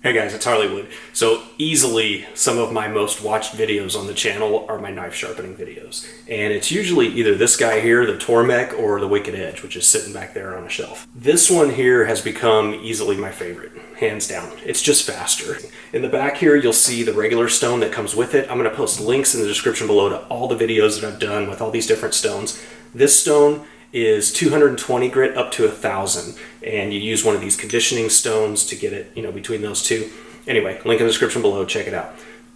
Hey guys, it's Hollywood. So easily some of my most watched videos on the channel are my knife sharpening videos. And it's usually either this guy here, the Tormek, or the Wicked Edge, which is sitting back there on a shelf. This one here has become easily my favorite, hands down. It's just faster. In the back here, you'll see the regular stone that comes with it. I'm gonna post links in the description below to all the videos that I've done with all these different stones. This stone is 220 grit up to 1,000, and you use one of these conditioning stones to get it, between those two. Anyway, link in the description below, check it out.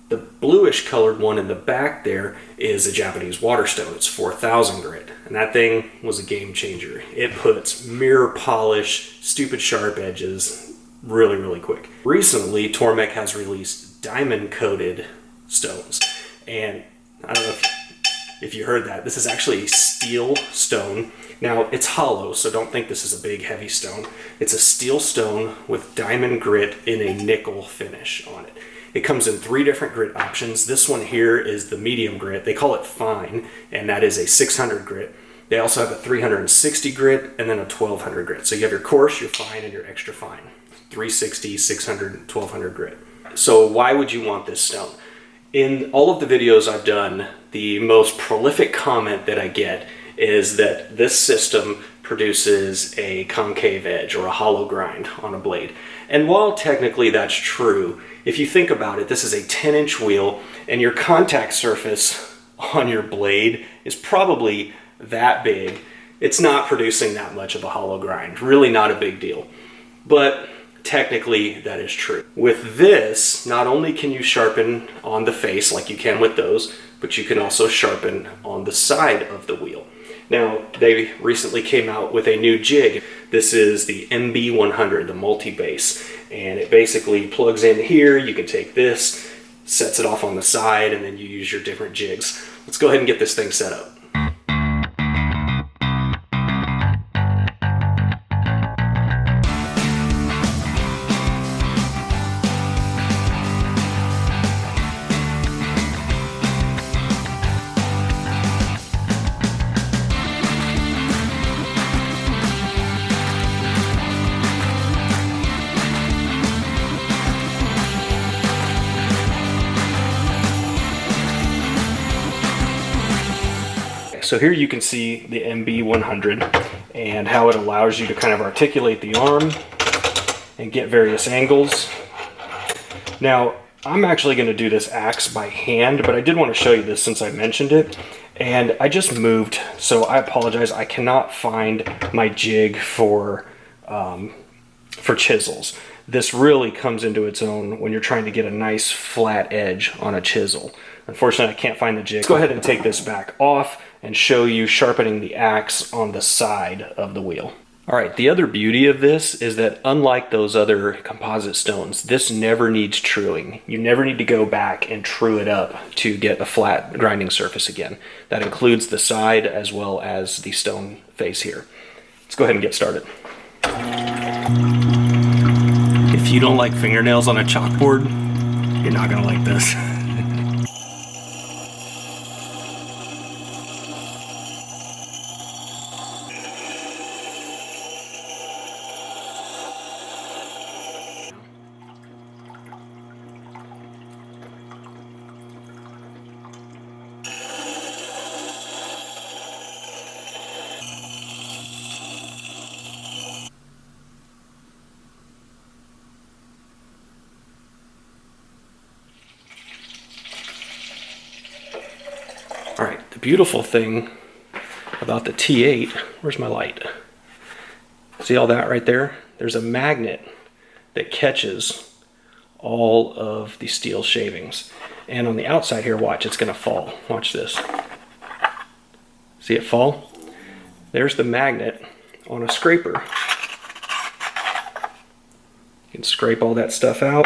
The bluish colored one in the back there is a Japanese water stone. It's 4,000 grit, and that thing was a game changer. It puts mirror polish, stupid sharp edges really, really quick. Recently, Tormek has released diamond coated stones, and I don't know if you heard that. This is actually a steel stone. Now, it's hollow, so don't think this is a big, heavy stone. It's a steel stone with diamond grit in a nickel finish on it. It comes in 3 different grit options. This one here is the medium grit. They call it fine, and that is a 600 grit. They also have a 360 grit and then a 1200 grit. So you have your coarse, your fine, and your extra fine. 360, 600, 1200 grit. So why would you want this stone? In all of the videos I've done, the most prolific comment that I get is that this system produces a concave edge or a hollow grind on a blade. And while technically that's true, if you think about it, this is a 10-inch wheel and your contact surface on your blade is probably that big. It's not producing that much of a hollow grind, really not a big deal. But technically that is true. With this, not only can you sharpen on the face like you can with those, but you can also sharpen on the side of the wheel. Now, they recently came out with a new jig. This is the MB100, the multi-base, and it basically plugs in here. You can take this, sets it off on the side, and then you use your different jigs. Let's go ahead and get this thing set up. So here you can see the MB100 and how it allows you to kind of articulate the arm and get various angles. Now, I'm actually going to do this axe by hand, but I did want to show you this since I mentioned it. And I just moved, so I apologize. I cannot find my jig for chisels. This really comes into its own when you're trying to get a nice flat edge on a chisel. Unfortunately, I can't find the jig. Let's go ahead and take this back off and show you sharpening the axe on the side of the wheel. All right, the other beauty of this is that unlike those other composite stones, this never needs truing. You never need to go back and true it up to get a flat grinding surface again. That includes the side as well as the stone face here. Let's go ahead and get started. If you don't like fingernails on a chalkboard, you're not gonna like this. All right, the beautiful thing about the T8, where's my light? See all that right there? There's a magnet that catches all of the steel shavings. And on the outside here, watch, it's gonna fall. Watch this. See it fall? There's the magnet on a scraper. You can scrape all that stuff out,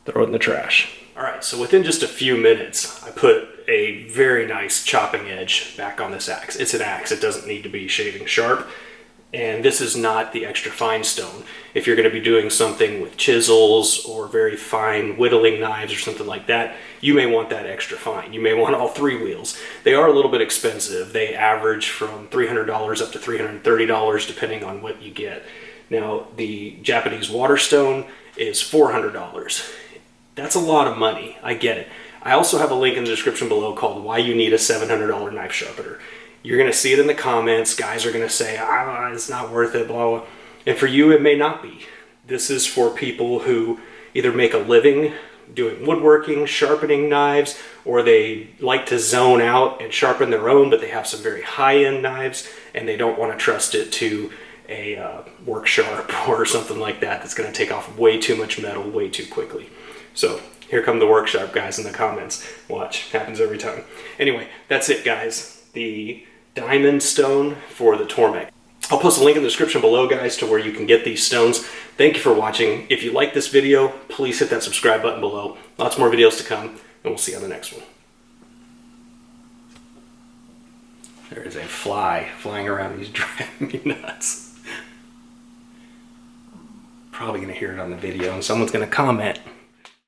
throw it in the trash. All right, so within just a few minutes, I put a very nice chopping edge back on this axe. It's an axe, it doesn't need to be shaving sharp. And this is not the extra fine stone. If you're going to be doing something with chisels or very fine whittling knives or something like that, you may want that extra fine. You may want all 3 wheels. They are a little bit expensive. They average from $300 up to $330 depending on what you get. Now, the Japanese Waterstone is $400. That's a lot of money. I get it. I also have a link in the description below called Why You Need a $700 Knife Sharpener. You're going to see it in the comments. Guys are going to say, it's not worth it, blah, blah. And for you, it may not be. This is for people who either make a living doing woodworking, sharpening knives, or they like to zone out and sharpen their own, but they have some very high-end knives and they don't want to trust it to a work sharp or something like that that's going to take off way too much metal way too quickly. So here come the work sharp guys in the comments. Watch, happens every time. Anyway, that's it guys. The diamond stone for the Tormek. I'll post a link in the description below, guys, to where you can get these stones. Thank you for watching. If you like this video, please hit that subscribe button below. Lots more videos to come, and we'll see you on the next one. There is a fly flying around. He's driving me nuts. Probably going to hear it on the video, and someone's going to comment.